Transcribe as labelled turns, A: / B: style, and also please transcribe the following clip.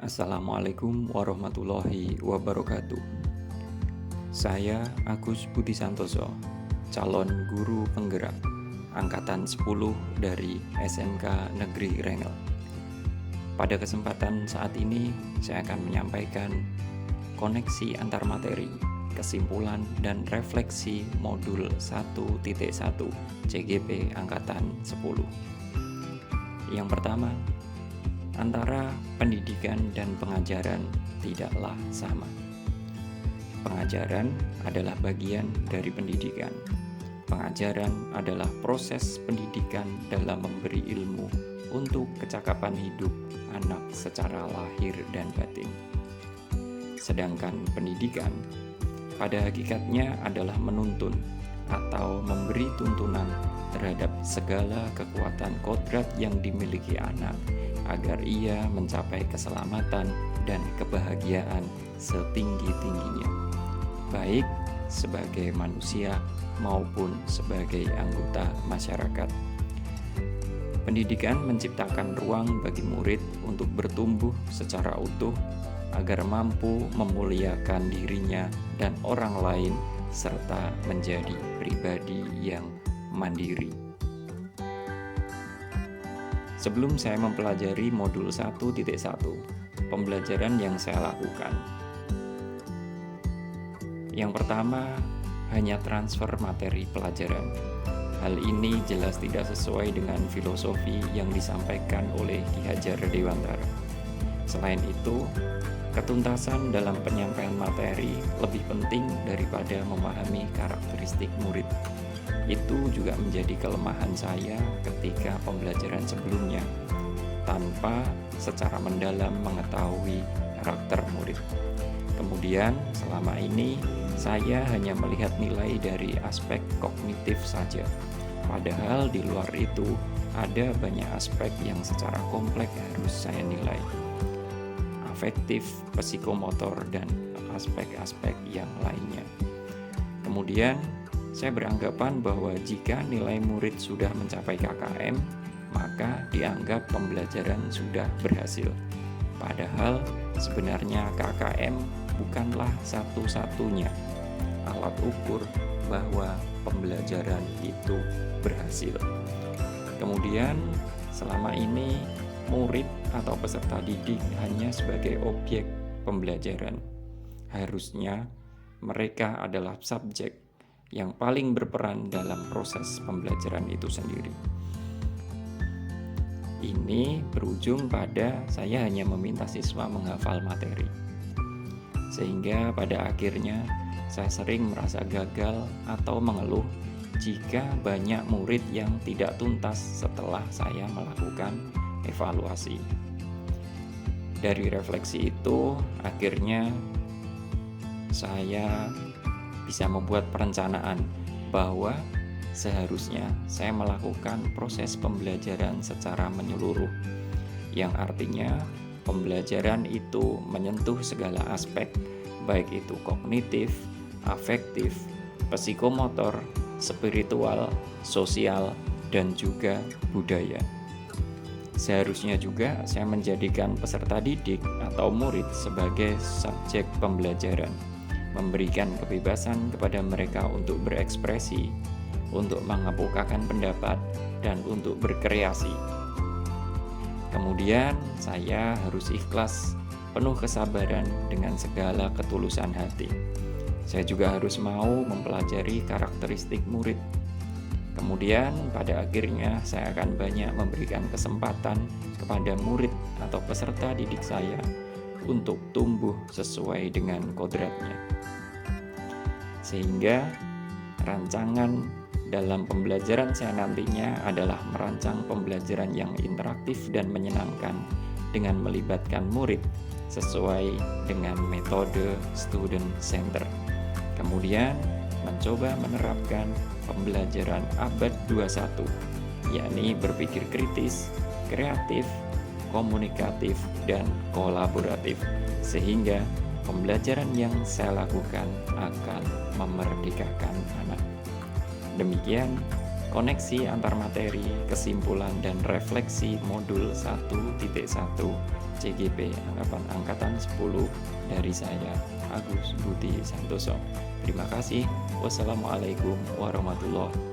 A: Assalamualaikum warahmatullahi wabarakatuh. Saya Agus Budi Santoso, calon guru penggerak angkatan 10 dari SMK Negeri Rengel. Pada kesempatan saat ini saya akan menyampaikan koneksi antar materi, kesimpulan dan refleksi modul 1.1 CGP angkatan 10. Yang pertama, antara pendidikan dan pengajaran tidaklah sama. Pengajaran adalah bagian dari pendidikan. Pengajaran adalah proses pendidikan dalam memberi ilmu untuk kecakapan hidup anak secara lahir dan batin. Sedangkan pendidikan pada hakikatnya adalah menuntun atau memberi tuntunan terhadap segala kekuatan kodrat yang dimiliki anak agar ia mencapai keselamatan dan kebahagiaan setinggi-tingginya, baik sebagai manusia maupun sebagai anggota masyarakat. Pendidikan menciptakan ruang bagi murid untuk bertumbuh secara utuh agar mampu memuliakan dirinya dan orang lain serta menjadi pribadi yang mandiri. Sebelum saya mempelajari modul 1.1, pembelajaran yang saya lakukan. Yang pertama, hanya transfer materi pelajaran. Hal ini jelas tidak sesuai dengan filosofi yang disampaikan oleh Ki Hajar Dewantara. Selain itu, ketuntasan dalam penyampaian materi lebih penting daripada memahami karakteristik murid. Itu juga menjadi kelemahan saya ketika pembelajaran sebelumnya, tanpa secara mendalam mengetahui karakter murid. Kemudian, selama ini saya hanya melihat nilai dari aspek kognitif saja, padahal di luar itu ada banyak aspek yang secara kompleks harus saya nilai. Afektif, psikomotor, dan aspek-aspek yang lainnya. Kemudian, saya beranggapan bahwa jika nilai murid sudah mencapai KKM, maka dianggap pembelajaran sudah berhasil. Padahal sebenarnya KKM bukanlah satu-satunya alat ukur bahwa pembelajaran itu berhasil. Kemudian, selama ini murid atau peserta didik hanya sebagai objek pembelajaran. Harusnya mereka adalah subjek yang paling berperan dalam proses pembelajaran itu sendiri. Ini berujung pada saya hanya meminta siswa menghafal materi. Sehingga pada akhirnya saya sering merasa gagal atau mengeluh jika banyak murid yang tidak tuntas setelah saya melakukan evaluasi. Dari refleksi itu, akhirnya saya bisa membuat perencanaan bahwa seharusnya saya melakukan proses pembelajaran secara menyeluruh, yang artinya pembelajaran itu menyentuh segala aspek, baik itu kognitif, afektif, psikomotor, spiritual, sosial, dan juga budaya. Seharusnya juga saya menjadikan peserta didik atau murid sebagai subjek pembelajaran, memberikan kebebasan kepada mereka untuk berekspresi, untuk mengemukakan pendapat, dan untuk berkreasi. Kemudian saya harus ikhlas, penuh kesabaran dengan segala ketulusan hati. Saya juga harus mau mempelajari karakteristik murid. Kemudian pada akhirnya saya akan banyak memberikan kesempatan kepada murid atau peserta didik saya untuk tumbuh sesuai dengan kodratnya. Sehingga rancangan dalam pembelajaran saya nantinya adalah merancang pembelajaran yang interaktif dan menyenangkan dengan melibatkan murid sesuai dengan metode student center. Kemudian mencoba menerapkan pembelajaran abad 21, yakni berpikir kritis, kreatif, komunikatif, dan kolaboratif, sehingga pembelajaran yang saya lakukan akan memerdekakan anak. Demikian koneksi antar materi, kesimpulan, dan refleksi modul 1.1 CGP Angkatan 10 dari saya, Agus Budi Santoso. Terima kasih. Wassalamualaikum warahmatullahi